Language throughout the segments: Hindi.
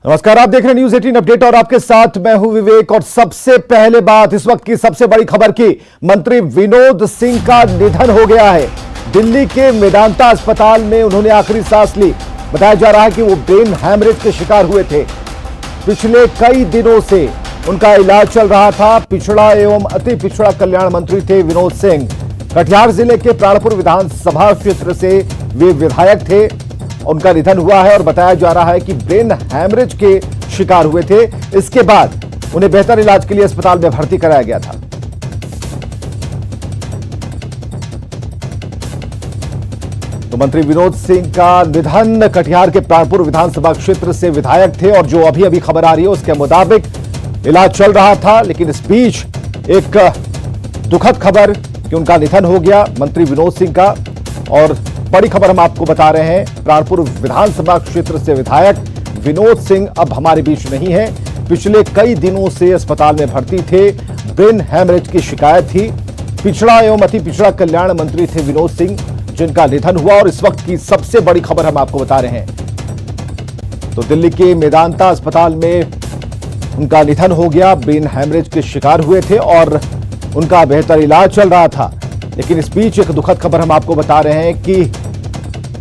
नमस्कार, आप देख रहे हैं न्यूज 18 अपडेट और आपके साथ मैं हूं विवेक। और सबसे पहले बात इस वक्त की सबसे बड़ी खबर की, मंत्री विनोद सिंह का निधन हो गया है। दिल्ली के मेदांता अस्पताल में उन्होंने आखिरी सांस ली। बताया जा रहा है कि वो ब्रेन हैमरेज के शिकार हुए थे। पिछले कई दिनों से उनका इलाज चल रहा था। पिछड़ा एवं अति पिछड़ा कल्याण मंत्री थे विनोद सिंह। कटिहार जिले के प्राणपुर विधानसभा क्षेत्र से वे विधायक थे। उनका निधन हुआ है और बताया जा रहा है कि ब्रेन हैमरेज के शिकार हुए थे। इसके बाद उन्हें बेहतर इलाज के लिए अस्पताल में भर्ती कराया गया था। तो मंत्री विनोद सिंह का निधन, कटिहार के प्राणपुर विधानसभा क्षेत्र से विधायक थे और जो अभी अभी खबर आ रही है उसके मुताबिक इलाज चल रहा था, लेकिन इस बीच एक दुखद खबर कि उनका निधन हो गया मंत्री विनोद सिंह का। और बड़ी खबर हम आपको बता रहे हैं, प्राणपुर विधानसभा क्षेत्र से विधायक विनोद सिंह अब हमारे बीच नहीं है। पिछले कई दिनों से अस्पताल में भर्ती थे। ब्रेन हैमरेज की शिकायत थी। पिछड़ा एवं अति पिछड़ा कल्याण मंत्री थे विनोद सिंह, जिनका निधन हुआ। और इस वक्त की सबसे बड़ी खबर हम आपको बता रहे हैं। तो दिल्ली के मेदांता अस्पताल में उनका निधन हो गया। ब्रेन हैमरेज के शिकार हुए थे और उनका बेहतर इलाज चल रहा था। लेकिन इस बीच एक दुखद खबर हम आपको बता रहे हैं कि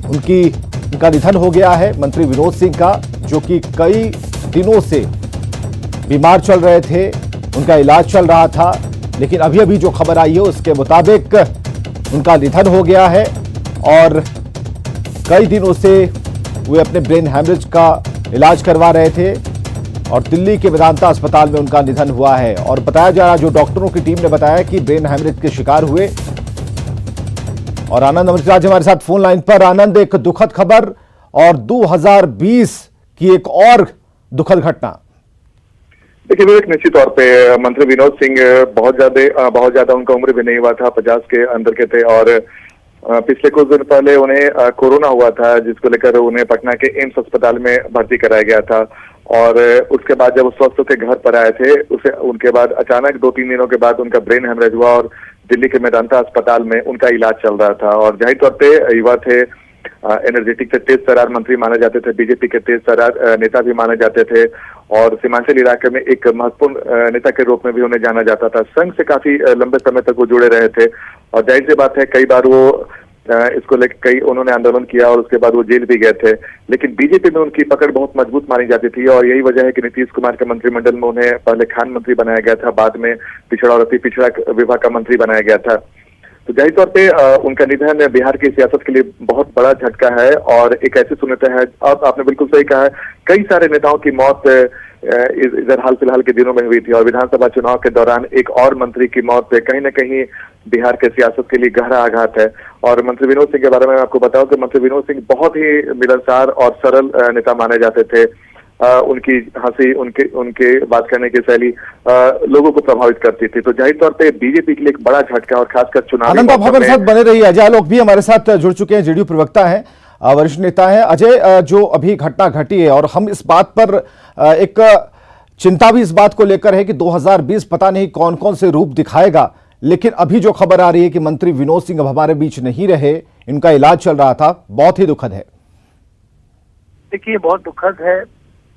उनका निधन हो गया है मंत्री विनोद सिंह का, जो कि कई दिनों से बीमार चल रहे थे। उनका इलाज चल रहा था, लेकिन अभी अभी जो खबर आई है उसके मुताबिक उनका निधन हो गया है। और कई दिनों से वे अपने ब्रेन हैमरेज का इलाज करवा रहे थे और दिल्ली के वेदांता अस्पताल में उनका निधन हुआ है। और बताया जा रहा, जो डॉक्टरों की टीम ने बताया कि ब्रेन हैमरेज के शिकार हुए। और आनंद अमृतराज हमारे साथ फोन लाइन पर। आनंद, एक दुखद खबर और 2020 की एक और दुखद घटना। देखिए विवेक, निश्चित तौर पे मंत्री विनोद सिंह बहुत ज्यादा उनका उम्र भी नहीं हुआ था, 50 के अंदर के थे। और पिछले कुछ दिन पहले उन्हें कोरोना हुआ था, जिसको लेकर उन्हें पटना के एम्स अस्पताल में भर्ती कराया गया था। और उसके बाद जब वो स्वस्थ होकर घर पर आए थे, उनके बाद अचानक 2-3 दिनों के बाद उनका ब्रेन हैमरेज हुआ और दिल्ली के मेदांता अस्पताल में उनका इलाज चल रहा था। और जाहिर तौर पे युवा थे, एनर्जेटिक थे, तेज तर्रार मंत्री माने जाते थे, बीजेपी के तेज तर्रार नेता भी माने जाते थे। और सीमांचल इलाके में एक महत्वपूर्ण नेता के रूप में भी उन्हें जाना जाता था। संघ से काफी लंबे समय तक वो जुड़े रहे थे। और जाहिर सी बात है, कई बार वो इसको लेकर उन्होंने आंदोलन किया और उसके बाद वो जेल भी गए थे। लेकिन बीजेपी में उनकी पकड़ बहुत मजबूत मानी जाती थी और यही वजह है कि नीतीश कुमार के मंत्रिमंडल में उन्हें पहले खान मंत्री बनाया गया था, बाद में पिछड़ा और अति पिछड़ा विभाग का मंत्री बनाया गया था। तो जाहिर तौर पे उनका निधन बिहार की सियासत के लिए बहुत बड़ा झटका है और एक ऐसी सुन्नत है। अब आपने बिल्कुल सही कहा है, कई सारे नेताओं की मौत इधर हाल फिलहाल के दिनों में हुई थी। और विधानसभा चुनाव के दौरान एक और मंत्री की मौत कहीं न कहीं बिहार के सियासत के लिए गहरा आघात है। और मंत्री विनोद सिंह के बारे में मैं आपको बताऊं कि मंत्री विनोद सिंह बहुत ही मिलनसार और सरल नेता माने जाते थे। उनकी हंसी, उनके बात करने की शैली लोगों को प्रभावित करती थी। तो जाहिर तौर पे बीजेपी के लिए एक बड़ा झटका और खासकर चुनाव। आनंद, आप हमारे साथ बने रहिए। अजय आलोक भी हमारे साथ जुड़ चुके हैं, जेडीयू प्रवक्ता हैं, वरिष्ठ नेता हैं। अजय, जो अभी घटना घटी है और हम इस बात पर एक चिंता भी इस बात को लेकर है कि 2020 पता नहीं कौन कौन से रूप दिखाएगा। लेकिन अभी जो खबर आ रही है कि मंत्री विनोद सिंह अब हमारे बीच नहीं रहे, इनका इलाज चल रहा था, बहुत ही दुखद है। देखिए, बहुत दुखद है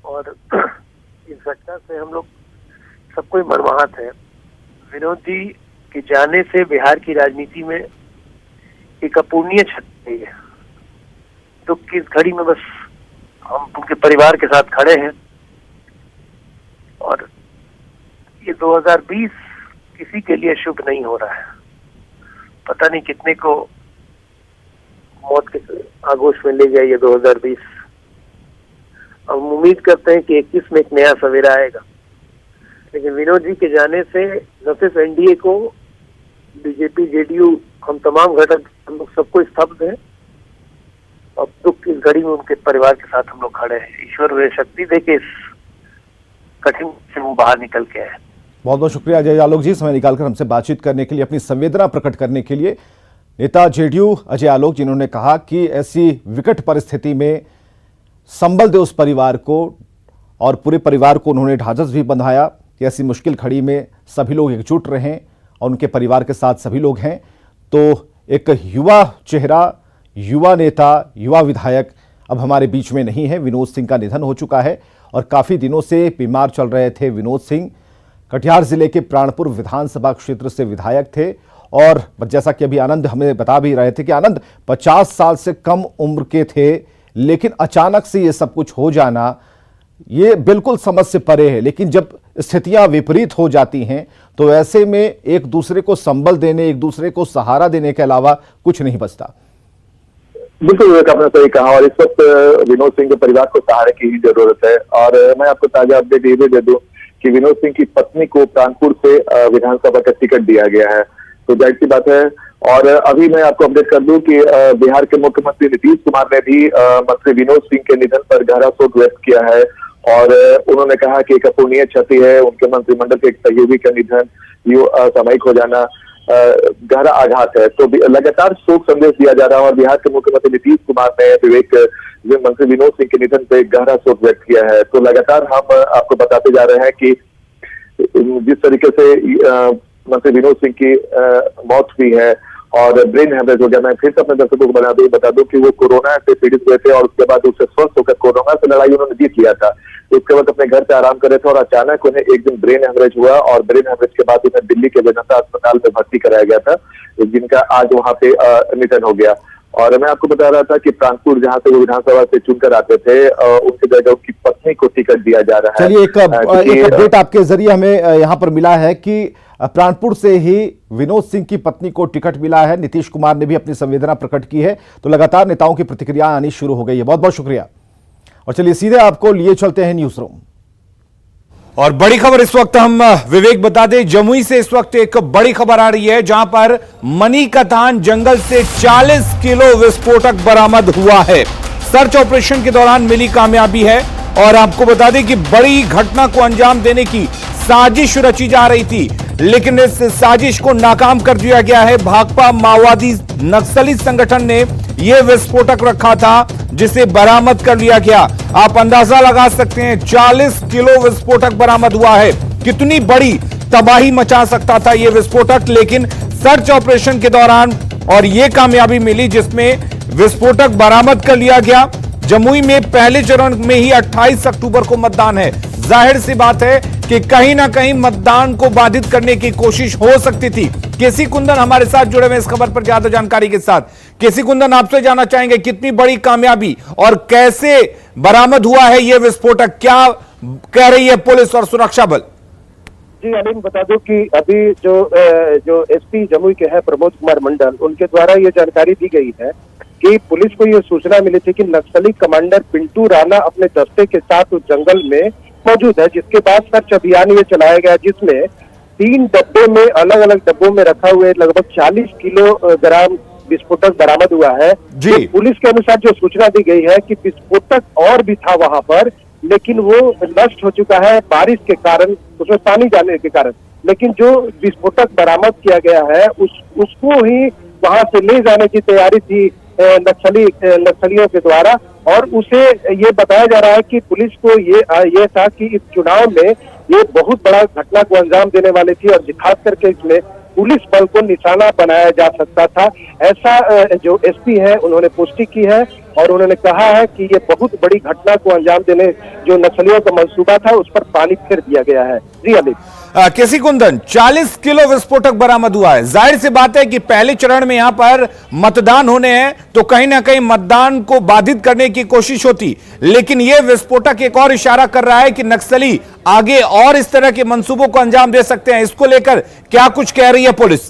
और इस घटना से हम लोग सब कोई मर्माहत है। विनोद जी के जाने से बिहार की राजनीति में एक अपूर्णीय क्षति है। दुख की इस घड़ी में बस हम उनके परिवार के साथ खड़े हैं। और ये 2020 किसी के लिए शुभ नहीं हो रहा है। पता नहीं कितने को मौत के आगोश में ले जाए ये 2020। हम उम्मीद करते हैं कि 21 में एक नया सवेरा आएगा। लेकिन विनोद जी के जाने से न सिर्फ एनडीए को, बीजेपी, जेडीयू, हम तमाम घटक, हम लोग सबको स्तब्ध है। अब दुख की इस घड़ी में उनके परिवार के साथ हम लोग खड़े हैं। ईश्वर वे शक्ति दे के इस कठिन से वो बाहर निकल के आए। बहुत बहुत शुक्रिया अजय आलोक जी, समय निकालकर हमसे बातचीत करने के लिए, अपनी संवेदना प्रकट करने के लिए। नेता जेडीयू अजय आलोक, जिन्होंने कहा कि ऐसी विकट परिस्थिति में संबल दे उस परिवार को, और पूरे परिवार को उन्होंने ढांढस भी बंधाया कि ऐसी मुश्किल घड़ी में सभी लोग एकजुट रहें और उनके परिवार के साथ सभी लोग हैं। तो एक युवा चेहरा, युवा नेता, युवा विधायक अब हमारे बीच में नहीं है। विनोद सिंह का निधन हो चुका है और काफी दिनों से बीमार चल रहे थे विनोद सिंह। कटिहार जिले के प्राणपुर विधानसभा क्षेत्र से विधायक थे और जैसा कि अभी आनंद हमें बता भी रहे थे कि आनंद 50 साल से कम उम्र के थे, लेकिन अचानक से ये सब कुछ हो जाना ये बिल्कुल समझ से परे है। लेकिन जब स्थितियां विपरीत हो जाती हैं तो ऐसे में एक दूसरे को संबल देने, एक दूसरे को सहारा देने के अलावा कुछ नहीं बचता। बिल्कुल आपने सही कहा और इस वक्त विनोद सिंह के परिवार को सहारे की ही जरूरत है। और मैं आपको ताजा अपडेट ये भी दे दूं कि विनोद सिंह की पत्नी को प्राणपुर से विधानसभा का टिकट दिया गया है, तो जाहिर सी बात है। और अभी मैं आपको अपडेट कर दूं कि बिहार के मुख्यमंत्री नीतीश कुमार ने भी मंत्री विनोद सिंह के निधन पर गहरा शोक व्यक्त किया है और उन्होंने कहा कि एक अपूरणीय क्षति है। उनके मंत्रिमंडल के एक सहयोगी का निधन ये सामयिक हो जाना गहरा आघात है। तो लगातार शोक संदेश दिया जा रहा है और बिहार के मुख्यमंत्री नीतीश कुमार ने विवेक मंत्री विनोद सिंह के निधन पर गहरा शोक व्यक्त किया है। तो लगातार हम आपको बताते जा रहे हैं कि जिस तरीके से मंत्री विनोद सिंह की मौत हुई है और ब्रेन हेमरेज हो गया। मैं फिर से अपने दर्शकों को बता दूं कि वो कोरोना से पीड़ित हुए थे और उसके बाद उससे स्वस्थ होकर कोरोना से लड़ाई उन्होंने जीत लिया था। तो उसके बाद अपने घर पे आराम कर रहे थे और अचानक उन्हें एक दिन ब्रेन हेमरेज हुआ और ब्रेन हेमरेज के बाद उन्हें दिल्ली के वेदांता अस्पताल में भर्ती कराया गया था, जिनका आज वहां पे निधन हो गया। और मैं आपको बता रहा था कि प्राणपुर जहां से वो विधानसभा से चुनकर आते थे उनकी जगह उनकी पत्नी को टिकट दिया जा रहा है। चलिए एक अपडेट आपके जरिए हमें यहाँ पर मिला है कि प्राणपुर से ही विनोद सिंह की पत्नी को टिकट मिला है। नीतीश कुमार ने भी अपनी संवेदना प्रकट की है, तो लगातार नेताओं की प्रतिक्रिया आनी शुरू हो गई है। बहुत बहुत शुक्रिया। और चलिए सीधे आपको लिए चलते हैं न्यूज रूम। और बड़ी खबर इस वक्त हम विवेक बता दें, जमुई से इस वक्त एक बड़ी खबर आ रही है जहां पर मनीकतान जंगल से 40 किलो विस्फोटक बरामद हुआ है। सर्च ऑपरेशन के दौरान मिली कामयाबी है और आपको बता दें कि बड़ी घटना को अंजाम देने की साजिश रची जा रही थी, लेकिन इस साजिश को नाकाम कर दिया गया है। भाकपा माओवादी नक्सली संगठन ने यह विस्फोटक रखा था जिसे बरामद कर लिया गया। आप अंदाजा लगा सकते हैं 40 किलो विस्फोटक बरामद हुआ है। कितनी बड़ी तबाही मचा सकता था यह विस्फोटक, लेकिन सर्च ऑपरेशन के दौरान और यह कामयाबी मिली जिसमें विस्फोटक बरामद कर लिया गया। जमुई में पहले चरण में ही 28 अक्टूबर को मतदान है। जाहिर सी बात है कि कहीं ना कहीं मतदान को बाधित करने की कोशिश हो सकती थी। केसी कुंदन हमारे साथ जुड़े हुए इस खबर पर ज्यादा जानकारी के साथ। केसी कुंदन, आपसे जानना चाहेंगे कितनी बड़ी कामयाबी और कैसे बरामद हुआ है यह विस्फोटक, क्या कह रही है पुलिस और सुरक्षा बल? जी अलीम, बता दो कि अभी जो एसपी जमुई के हैं प्रमोद कुमार मंडल, उनके द्वारा ये जानकारी दी गई है कि पुलिस को ये सूचना मिली थी कि नक्सली कमांडर पिंटू राणा अपने दस्ते के साथ उस जंगल में मौजूद है, जिसके बाद सर्च अभियान ये चलाया गया जिसमें 3 डब्बे में अलग अलग डब्बों में रखा हुए लगभग 40 किलोग्राम विस्फोटक बरामद हुआ है। जी। तो पुलिस के अनुसार जो सूचना दी गई है कि विस्फोटक और भी था वहां पर, लेकिन वो नष्ट हो चुका है बारिश के कारण, उसमें पानी जाने के कारण। लेकिन जो विस्फोटक बरामद किया गया है उसको ही वहां से ले जाने की तैयारी थी नक्सलियों के द्वारा, और उसे ये बताया जा रहा है कि पुलिस को ये था कि इस चुनाव में ये बहुत बड़ा घटना को अंजाम देने वाली थी और खास करके इसमें पुलिस बल को निशाना बनाया जा सकता था। ऐसा जो एसपी है उन्होंने पुष्टि की है और उन्होंने कहा है कि ये बहुत बड़ी घटना को अंजाम देने जो नक्सलियों का मंसूबा था उस पर पानी फेर दिया गया है। जी अली केसी कुंदन, 40 किलो विस्फोटक बरामद हुआ है। जाहिर सी बात है कि पहले चरण में यहां पर मतदान होने हैं तो कहीं ना कहीं मतदान को बाधित करने की कोशिश होती, लेकिन यह विस्फोटक एक और इशारा कर रहा है कि नक्सली आगे और इस तरह के मंसूबों को अंजाम दे सकते हैं। इसको लेकर क्या कुछ कह रही है पुलिस?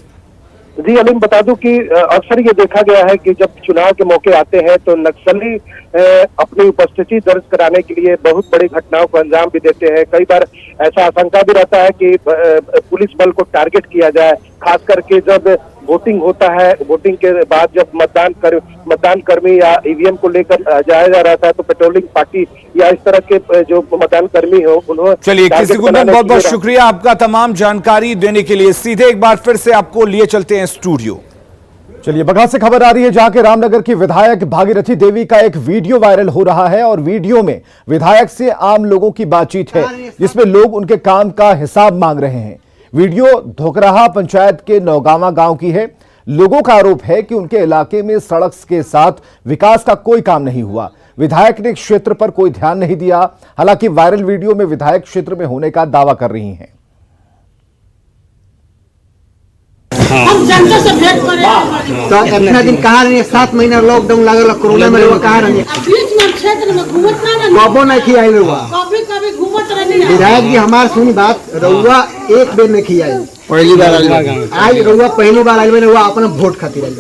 जी अलीम, बता दूं कि अक्सर ये देखा गया है कि जब चुनाव के मौके आते हैं तो नक्सली अपनी उपस्थिति दर्ज कराने के लिए बहुत बड़ी घटनाओं को अंजाम भी देते हैं। कई बार ऐसा आशंका भी रहता है कि पुलिस बल को टारगेट किया जाए, खास करके जब वोटिंग होता है, वोटिंग के बाद जब मतदान कर्मी या ईवीएम को लेकर जाया जा रहा था तो पेट्रोलिंग पार्टी या इस तरह के जो मतदान कर्मी हो उन्होंने। चलिए केसी कुंदन, बहुत बहुत शुक्रिया आपका तमाम जानकारी देने के लिए। सीधे एक बार फिर से आपको लिए चलते हैं स्टूडियो। चलिए बगहा से खबर आ रही है जहां के रामनगर की विधायक भागीरथी देवी का एक वीडियो वायरल हो रहा है और वीडियो में विधायक से आम लोगों की बातचीत है जिसमें लोग उनके काम का हिसाब मांग रहे हैं। वीडियो धोकराहा पंचायत के नौगावा गांव की है। लोगों का आरोप है कि उनके इलाके में सड़क के साथ विकास का कोई काम नहीं हुआ। विधायक ने क्षेत्र पर कोई ध्यान नहीं दिया। हालांकि वायरल वीडियो में विधायक क्षेत्र में होने का दावा कर रही हैं। हम जनता से भेंट करे तो इतना दिन कहाँ रही? 7 महीना लॉकडाउन लागल कोरोना में रहुआ कहाँ रही? बीच में क्षेत्र में घूमत ना रही, कबो नहीं खियाई रहुआ। कभी कभी घूमत रही। विधायक जी हमार सुनी बात, रहुआ एक बेर नहीं खियाई, पहली बार आई रहुआ, पहली बार आई रहुआ अपना वोट खातिर आई।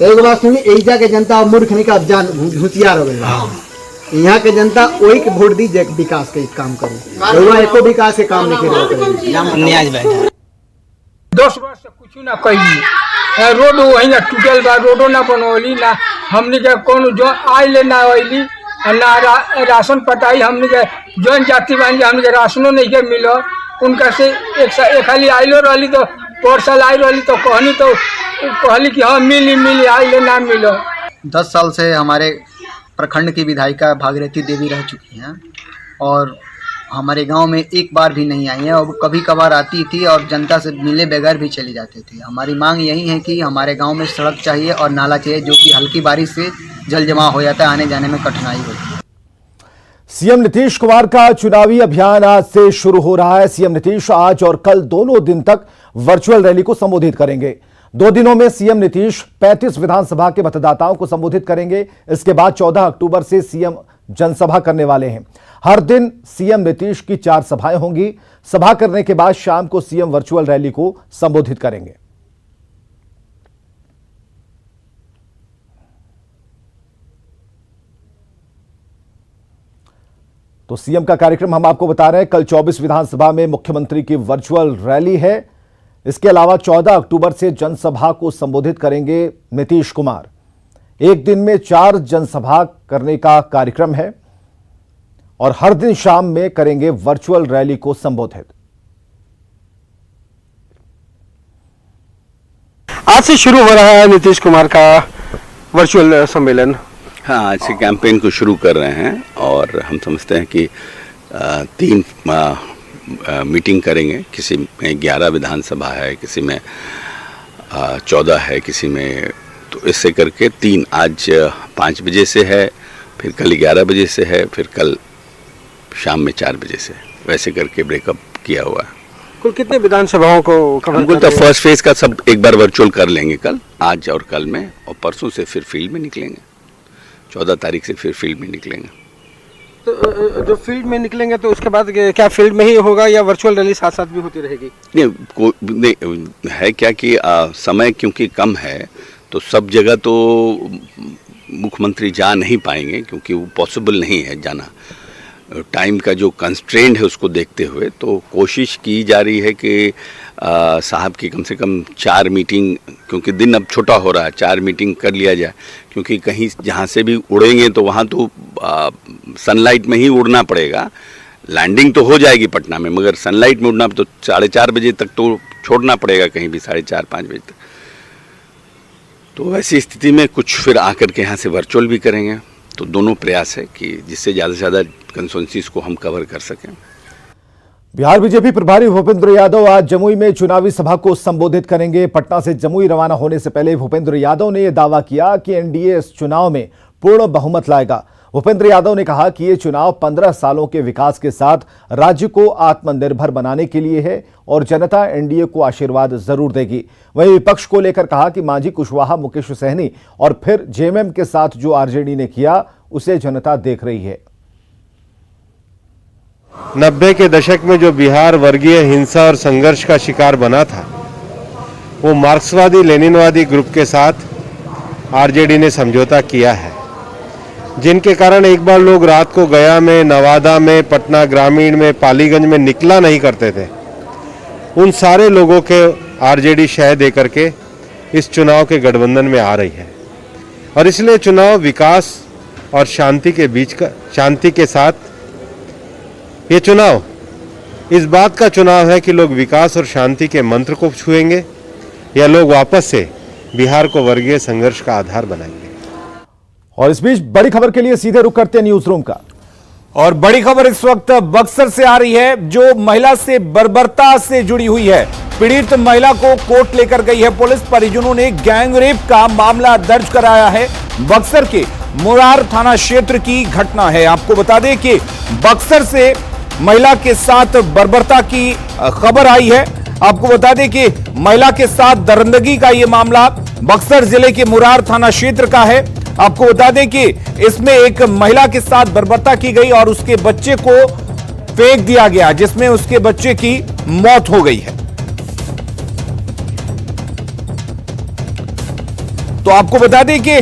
एक बात सुनी, एजा के जनता मूर्ख नहीं का जान होशियार हो गई। यहाँ के जनता वही के वोट दी जे विकास के काम करी। रहुआ एको विकास के काम नहीं करे। 10 वर्ष से कुछ ना कैली, रोड वही ना टूटल बा, रोडो ना बनौली ना, हमने के कौन जो आइले ना आइली ना राशन पटाई, हमने के जौन जाति बानी हमने के राशनो नहीं के मिलो। उनका से एक खाली आइलो रही तो पर साल आई रही तो कहली कि हाँ मिली आइले ना मिलो। 10 साल से हमारे प्रखंड की विधायिका भागीरथी देवी रह चुकी हैं और हमारे गांव में एक बार भी नहीं आई है और कभी कभार आती थी और जनता से मिले बगैर भी चली जाती थी। हमारी मांग यही है कि हमारे गांव में सड़क चाहिए और नाला चाहिए, जो कि हल्की बारिश से जल जमा हो जाता है, आने जाने में कठिनाई होती है। सीएम नीतीश कुमार का चुनावी अभियान आज से शुरू हो रहा है। सीएम नीतीश आज और कल दोनों दिन तक वर्चुअल रैली को संबोधित करेंगे। 2 दिनों में सीएम नीतीश 35 विधानसभा के मतदाताओं को संबोधित करेंगे। इसके बाद 14 अक्टूबर से सीएम जनसभा करने वाले हैं। हर दिन सीएम नीतीश की 4 सभाएं होंगी। सभा करने के बाद शाम को सीएम वर्चुअल रैली को संबोधित करेंगे। तो सीएम का कार्यक्रम हम आपको बता रहे हैं। कल 24 विधानसभा में मुख्यमंत्री की वर्चुअल रैली है। इसके अलावा 14 अक्टूबर से जनसभा को संबोधित करेंगे नीतीश कुमार। एक दिन में 4 जनसभा करने का कार्यक्रम है और हर दिन शाम में करेंगे वर्चुअल रैली को संबोधित। आज से शुरू हो रहा है नीतीश कुमार का वर्चुअल सम्मेलन। हाँ, आज से कैंपेन को शुरू कर रहे हैं और हम समझते हैं कि 3 मीटिंग करेंगे। किसी में 11 विधानसभा है, किसी में 14 है, किसी में, तो इससे करके 3 आज 5 बजे से है, फिर कल 11 बजे से है, फिर कल शाम में 4 बजे से, वैसे करके ब्रेकअप किया हुआ है। कुल कितने विधानसभाओं को हमको तो फर्स्ट फेज का सब एक बार वर्चुअल कर लेंगे कल, आज और कल में, और परसों से फिर फील्ड में निकलेंगे। 14 तारीख से फिर फील्ड में निकलेंगे। तो जो फील्ड में निकलेंगे तो उसके बाद क्या फील्ड में ही होगा या वर्चुअल रैली साथ साथ भी होती रहेगी? नहीं है क्या कि समय क्योंकि कम है तो सब जगह तो मुख्यमंत्री जा नहीं पाएंगे, क्योंकि वो पॉसिबल नहीं है जाना। टाइम का जो कंस्ट्रेंट है उसको देखते हुए तो कोशिश की जा रही है कि साहब की कम से कम 4 मीटिंग, क्योंकि दिन अब छोटा हो रहा है, 4 मीटिंग कर लिया जाए। क्योंकि कहीं जहाँ से भी उड़ेंगे तो वहाँ तो सनलाइट में ही उड़ना पड़ेगा। लैंडिंग तो हो जाएगी पटना में, मगर सनलाइट में उड़ना तो 4:30 बजे तक तो छोड़ना पड़ेगा कहीं भी, 4:30-5 बजे तक। तो ऐसी स्थिति में कुछ फिर आकर के यहाँ से वर्चुअल भी करेंगे। तो दोनों प्रयास है कि जिससे ज़्यादा से ज़्यादा कंस्टिट्यूएंसीज को हम कवर कर सकें। बिहार बीजेपी प्रभारी भूपेंद्र यादव आज जमुई में चुनावी सभा को संबोधित करेंगे। पटना से जमुई रवाना होने से पहले भूपेंद्र यादव ने यह दावा किया कि एनडीए इस चुनाव में पूर्ण बहुमत लाएगा। भूपेंद्र यादव ने कहा कि ये चुनाव 15 सालों के विकास के साथ राज्य को आत्मनिर्भर बनाने के लिए है और जनता एनडीए को आशीर्वाद जरूर देगी। वहीं विपक्ष को लेकर कहा कि मांझी कुशवाहा, मुकेश सहनी और फिर जेएमएम के साथ जो आरजेडी ने किया उसे जनता देख रही है। 90 के दशक में जो बिहार वर्गीय हिंसा और संघर्ष का शिकार बना था, वो मार्क्सवादी लेनिनवादी ग्रुप के साथ आरजेडी ने समझौता किया है, जिनके कारण एक बार लोग रात को गया में, नवादा में, पटना ग्रामीण में, पालीगंज में निकला नहीं करते थे। उन सारे लोगों के आरजेडी शह दे करके इस चुनाव के गठबंधन में आ रही है और इसलिए चुनाव विकास और शांति के बीच का, शांति के साथ ये चुनाव इस बात का चुनाव है कि लोग विकास और शांति के मंत्र को छुएंगे या लोग वापस से बिहार को वर्गीय संघर्ष का आधार बनाएंगे। और इस बीच बड़ी खबर के लिए सीधे रुक करते हैं न्यूज रूम का। और बड़ी खबर इस वक्त बक्सर से आ रही है, जो महिला से बर्बरता से जुड़ी हुई है। पीड़ित महिला को कोर्ट लेकर गई है पुलिस। परिजनों ने गैंग रेप का मामला दर्ज कराया है। बक्सर के मुरार थाना क्षेत्र की घटना है। आपको बता दें कि बक्सर से महिला के साथ बर्बरता की खबर आई है। आपको बता दें कि महिला के साथ दरिंदगी का यह मामला बक्सर जिले के मुरार थाना क्षेत्र का है। आपको बता दें कि इसमें एक महिला के साथ बर्बरता की गई और उसके बच्चे को फेंक दिया गया, जिसमें उसके बच्चे की मौत हो गई है। तो आपको बता दें कि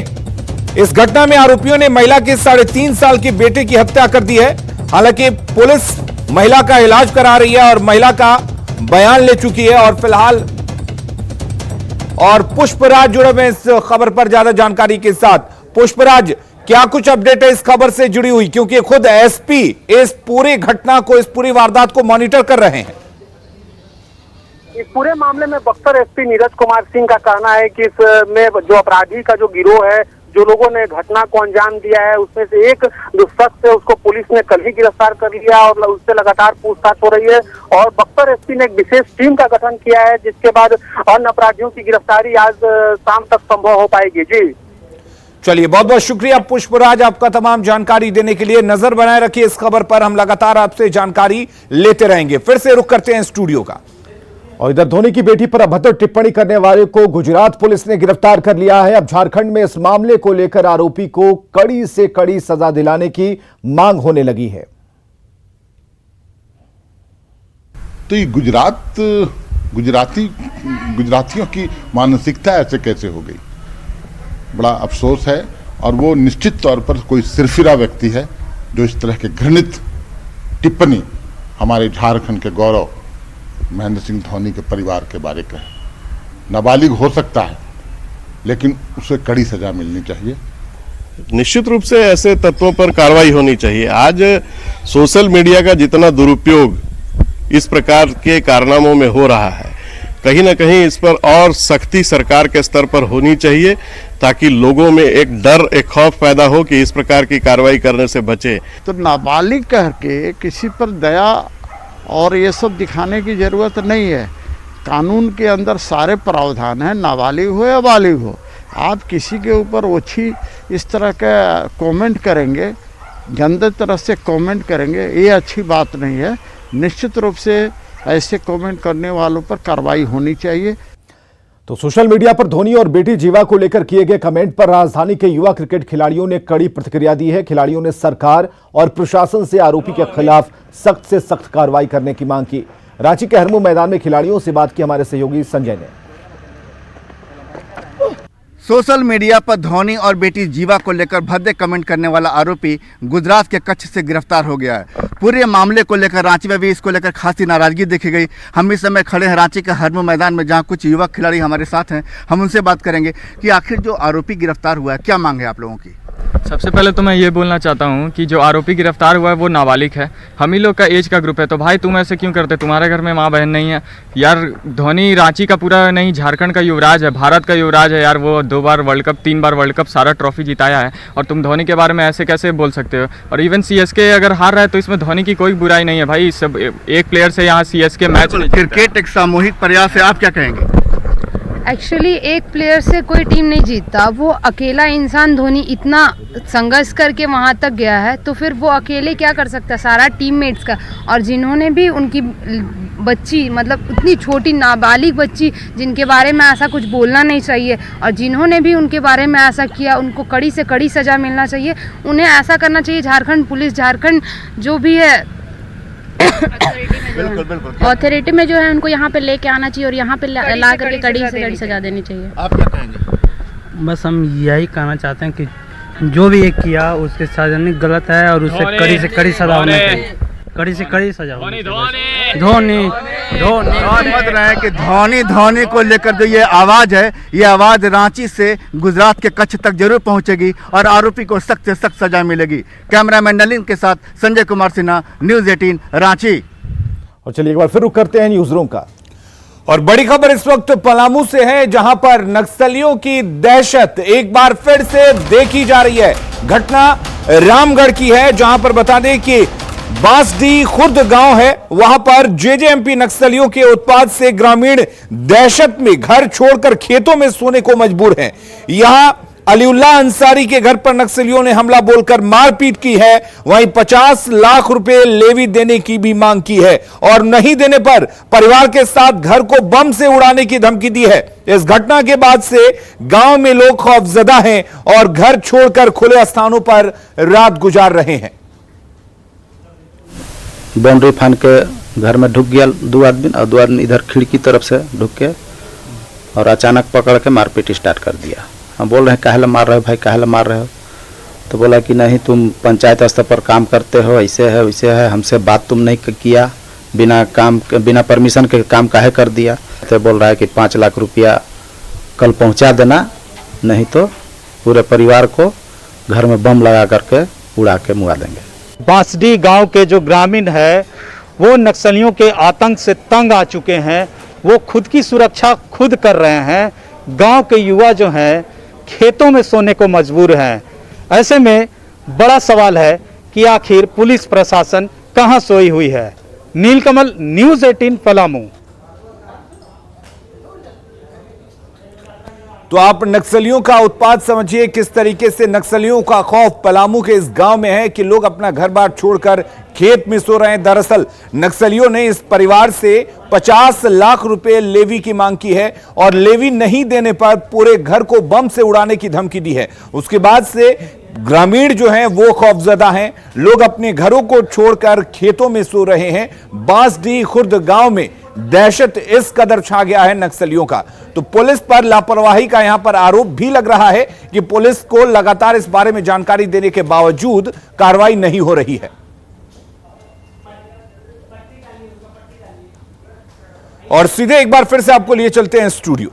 इस घटना में आरोपियों ने महिला के 3.5 साल के बेटे की हत्या कर दी है। हालांकि पुलिस महिला का इलाज करा रही है और महिला का बयान ले चुकी है और फिलहाल पुष्पराज जुड़े हुए इस खबर पर ज्यादा जानकारी के साथ। पुष्पराज, क्या कुछ अपडेट है इस खबर से जुड़ी हुई, क्योंकि खुद एसपी इस पूरी घटना को, इस पूरी वारदात को मॉनिटर कर रहे हैं। इस पूरे मामले में बक्सर एसपी नीरज कुमार सिंह का कहना है कि इसमें जो अपराधी का जो गिरोह है, जो लोगों ने घटना को अंजाम दिया है, उसमें से एक जो शख्स है उसको पुलिस ने कल ही गिरफ्तार कर लिया और उससे लगातार पूछताछ हो रही है। और बक्सर एसपी ने एक विशेष टीम का गठन किया है, जिसके बाद अन्य अपराधियों की गिरफ्तारी आज शाम तक संभव हो पाएगी। जी चलिए, बहुत बहुत शुक्रिया पुष्पराज, आपका तमाम जानकारी देने के लिए। नजर बनाए रखिए इस खबर पर, हम लगातार आपसे जानकारी लेते रहेंगे। फिर से रुक करते हैं स्टूडियो का। और इधर धोनी की बेटी पर अभद्र टिप्पणी करने वाले को गुजरात पुलिस ने गिरफ्तार कर लिया है। अब झारखंड में इस मामले को लेकर आरोपी को कड़ी से कड़ी सजा दिलाने की मांग होने लगी है। तो ये गुजरातियों की मानसिकता ऐसे कैसे हो गई, बड़ा अफसोस है। और वो निश्चित तौर पर कोई सिरफिरा व्यक्ति है जो इस तरह के घृणित टिप्पणी हमारे झारखंड के गौरव महेंद्र सिंह धोनी के परिवार के बारे का है। नाबालिग हो सकता है, लेकिन उसे कड़ी सजा मिलनी चाहिए। निश्चित रूप से ऐसे तत्वों पर कार्रवाई होनी चाहिए। आज सोशल मीडिया का जितना दुरुपयोग इस प्रकार के कारनामों में हो रहा है, कहीं ना कहीं इस पर और सख्ती सरकार के स्तर पर होनी चाहिए, ताकि लोगों में एक डर, एक खौफ पैदा हो कि इस प्रकार की कार्रवाई करने से बचे। तो नाबालिग कह के किसी पर दया और ये सब दिखाने की ज़रूरत नहीं है। कानून के अंदर सारे प्रावधान हैं, नाबालिग हो या बालिग हो। आप किसी के ऊपर ओछी इस तरह का कमेंट करेंगे, गंदे तरह से कमेंट करेंगे, ये अच्छी बात नहीं है। निश्चित रूप से ऐसे कमेंट करने वालों पर कार्रवाई होनी चाहिए। तो सोशल मीडिया पर धोनी और बेटी जीवा को लेकर किए गए कमेंट पर राजधानी के युवा क्रिकेट खिलाड़ियों ने कड़ी प्रतिक्रिया दी है। खिलाड़ियों ने सरकार और प्रशासन से आरोपी के खिलाफ सख्त से सख्त कार्रवाई करने की मांग की। रांची के हरमू मैदान में खिलाड़ियों से बात की हमारे सहयोगी संजय ने। सोशल मीडिया पर धोनी और बेटी जीवा को लेकर भद्दे कमेंट करने वाला आरोपी गुजरात के कच्छ से गिरफ्तार हो गया है। पूरे मामले को लेकर रांची में भी इसको लेकर खासी नाराजगी देखी गई। हम इस समय खड़े हैं रांची के हरमू मैदान में, जहां कुछ युवक खिलाड़ी हमारे साथ हैं। हम उनसे बात करेंगे कि आखिर जो आरोपी गिरफ्तार हुआ है, क्या मांग है आप लोगों की? सबसे पहले तो मैं ये बोलना चाहता हूँ कि जो आरोपी गिरफ्तार हुआ है वो नाबालिग है। हम ही लोग का एज का ग्रुप है, तो भाई तुम ऐसे क्यों करते? तुम्हारे घर में माँ बहन नहीं है यार। धोनी रांची का पूरा नहीं, झारखंड का युवराज है, भारत का युवराज है यार। वो 2 बार वर्ल्ड कप, 3 बार वर्ल्ड कप, सारा ट्रॉफी जिताया है, और तुम धोनी के बारे में ऐसे कैसे बोल सकते हो? और इवन सीएसके अगर हार रहा है तो इसमें धोनी की कोई बुराई नहीं है भाई। सब एक प्लेयर से यहाँ सीएसके मैच। क्रिकेट एक सामूहिक प्रयास है, आप क्या कहेंगे? एक्चुअली एक प्लेयर से कोई टीम नहीं जीतता। वो अकेला इंसान धोनी इतना संघर्ष करके वहाँ तक गया है, तो फिर वो अकेले क्या कर सकता है? सारा टीममेट्स का, और जिन्होंने भी उनकी बच्ची, मतलब उतनी छोटी नाबालिग बच्ची जिनके बारे में ऐसा कुछ बोलना नहीं चाहिए, और जिन्होंने भी उनके बारे में ऐसा किया, उनको कड़ी से कड़ी सज़ा मिलना चाहिए। उन्हें ऐसा करना चाहिए, झारखंड पुलिस, झारखंड जो भी है अथॉरिटी में जो है, उनको यहाँ पे लेके आना चाहिए और यहाँ पे ला करके कड़ी से कड़ी सजा देनी चाहिए। आप क्या कहेंगे? बस हम यही कहना चाहते हैं कि जो भी एक किया उसके साथ गलत है और उससे कड़ी से कड़ी सजा होनी चाहिए। कड़ी से कड़ी सजा होनी चाहिए। धोनी समझ रहे हैं कि धोनी को लेकर जो ये आवाज़ है, ये आवाज़ रांची से गुजरात के कच्छ तक जरूर पहुंचेगी और आरोपी को सख्त से सख्त सजा मिलेगी। कैमरामैन नलिन के साथ संजय कुमार सिन्हा, न्यूज़ 18 रांची। और चलिए एक बार फिर रुक करते हैं न्यूज रूम का। और बड़ी खबर इस वक्त पलामू से है, जहां पर नक्सलियों की दहशत एक बार फिर से देखी जा रही है। घटना रामगढ़ की है, जहां पर बता दें कि बांसडी खुर्द गांव है, वहां पर जेजेएमपी नक्सलियों के उत्पात से ग्रामीण दहशत में घर छोड़कर खेतों में सोने को मजबूर हैं। यहां अलीउल्लाह अंसारी के घर पर नक्सलियों ने हमला बोलकर मारपीट की है। वहीं 50 लाख रुपए लेवी देने की भी मांग की है और नहीं देने पर परिवार के साथ घर को बम से उड़ाने की धमकी दी है। इस घटना के बाद से गांव में लोग खौफजदा हैं और घर छोड़कर खुले स्थानों पर रात गुजार रहे हैं। बाउंड्री फान के घर में ढुक गया 2 आदमी और 2 आदमी इधर खिड़की तरफ से ढुक के और अचानक पकड़ के मारपीट स्टार्ट कर दिया। हम बोल रहे हैं काहे मार रहे हो भाई, काहे मार रहे हो? तो बोला कि नहीं तुम पंचायत स्तर पर काम करते हो, ऐसे है वैसे है, हमसे बात तुम नहीं किया, बिना परमिशन के काम काहे कर दिया। तो बोल रहा है कि 5 लाख रुपया कल पहुंचा देना, नहीं तो पूरे परिवार को घर में बम लगा करके उड़ा के मुआ देंगे। बांसडीह गांव के जो ग्रामीण है वो नक्सलियों के आतंक से तंग आ चुके हैं। वो खुद की सुरक्षा खुद कर रहे हैं। गांव के युवा जो हैं खेतों में सोने को मजबूर हैं। ऐसे में बड़ा सवाल है कि आखिर पुलिस प्रशासन कहां सोई हुई है। नीलकमल, न्यूज़ 18 पलामू। तो आप नक्सलियों का उत्पात समझिए, किस तरीके से नक्सलियों का खौफ पलामू के इस गांव में है कि लोग अपना घर बार छोड़कर खेत में सो रहे हैं। दरअसल नक्सलियों ने इस परिवार से 50 लाख रुपए लेवी की मांग की है और लेवी नहीं देने पर पूरे घर को बम से उड़ाने की धमकी दी है। उसके बाद से ग्रामीण जो हैं वो खौफजदा हैं। लोग अपने घरों को छोड़कर खेतों में सो रहे हैं। बांसडीह खुर्द गांव में दहशत इस कदर छा गया है नक्सलियों का। तो पुलिस पर लापरवाही का यहां पर आरोप भी लग रहा है कि पुलिस को लगातार इस बारे में जानकारी देने के बावजूद कार्रवाई नहीं हो रही है। और सीधे एक बार फिर से आपको लिए चलते हैं स्टूडियो।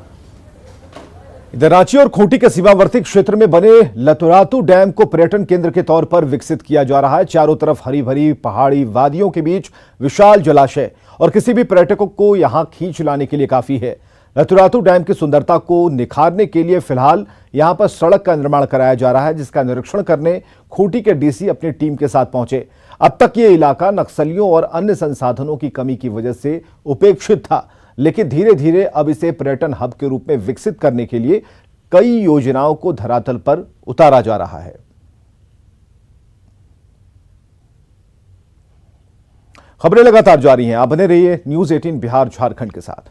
इधर रांची और खूंटी के सीमावर्ती क्षेत्र में बने लतुरातू डैम को पर्यटन केंद्र के तौर पर विकसित किया जा रहा है। चारों तरफ हरी भरी पहाड़ी वादियों के बीच विशाल जलाशय और किसी भी पर्यटकों को यहां खींच लाने के लिए काफी है। लतुरातू डैम की सुंदरता को निखारने के लिए फिलहाल यहां पर सड़क का निर्माण कराया जा रहा है, जिसका निरीक्षण करने खूंटी के डीसी अपनी टीम के साथ पहुंचे। अब तक ये इलाका नक्सलियों और अन्य संसाधनों की कमी की वजह से उपेक्षित था, लेकिन धीरे धीरे अब इसे पर्यटन हब के रूप में विकसित करने के लिए कई योजनाओं को धरातल पर उतारा जा रहा है। खबरें लगातार जारी हैं, आप बने रहिए न्यूज़ 18 बिहार झारखंड के साथ।